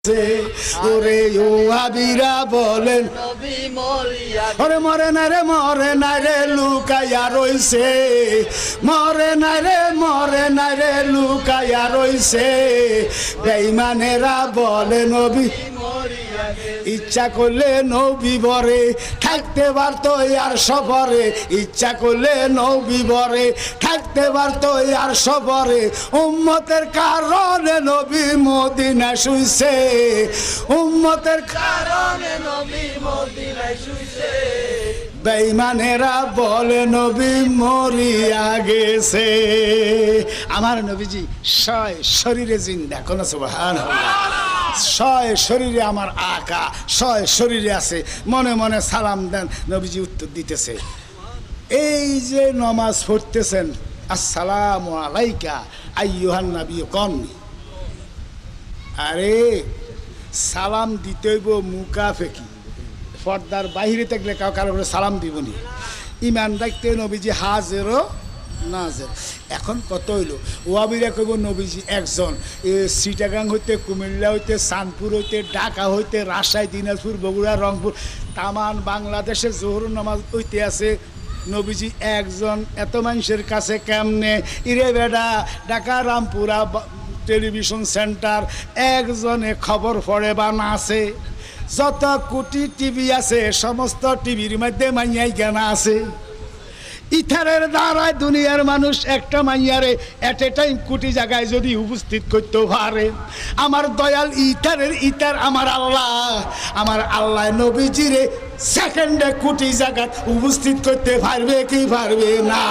ওরে ও আবিরা বলেন ওরে মরে না রে লুকাইয়া রইছে মরে না রে লুকাইয়া রইছে বেঈমানেরা বলে নবী ইচ্ছা করলে নবী বরে থাকতে পারতো আর সফরে ইচ্ছা করলে নবী বরে থাকতে পারতো আর সফরে উম্মতের কারণে নবী মদিনা শুইছে উম্মতের কারণে নবী মদিনা শুইছে বেঈমানেরা বলে নবী মরিয়া গেছে আমার নবীজি সয় শরীরে জিন্দা কোন সুবহানাল্লাহ সয় শরীরে আমার আকা সয় শরীরে আছে মনে মনে সালাম দেন নবীজি উত্তর দিতেছে এই যে নামাজ পড়তেছেন আসসালামু আলাইকা আইয়ুহান নবী কননি আরে সালাম দিতেইব মুকাফেকি পর্দার বাইরে থাকলে কারো করে সালাম দিবনি ইমান রাখতে নবীজি হাজেরও নাজের এখন কত হইল ওয়াবিরা কইব নবীজি একজন চিটাগাং হইতে কুমিল্লা হইতে চাঁদপুর হইতে ঢাকা হইতে রাজশাহী দিনাজপুর বগুড়া রংপুর তামান বাংলাদেশের জোহর নামাজ হইতে আছে নবীজি একজন এত মানুষের কাছে কেমনে ইরে বেডা ঢাকা রামপুরা টেলিভিশন সেন্টার একজনে খবর পড়ে বা নাচে যত কোটি টিভি আছে সমস্ত টিভির মধ্যে মাইয়াই জ্ঞানা আছে ইথারের দ্বারায় দুনিয়ার মানুষ একটা মাইয়ারে এট এ টাইম কোটি জায়গায় যদি উপস্থিত করতে পারে আমার দয়াল ইথার আমার আল্লাহ নবীজিরে সেকেন্ডে কোটি জায়গা উপস্থিত করতে পারবে কি পারবে না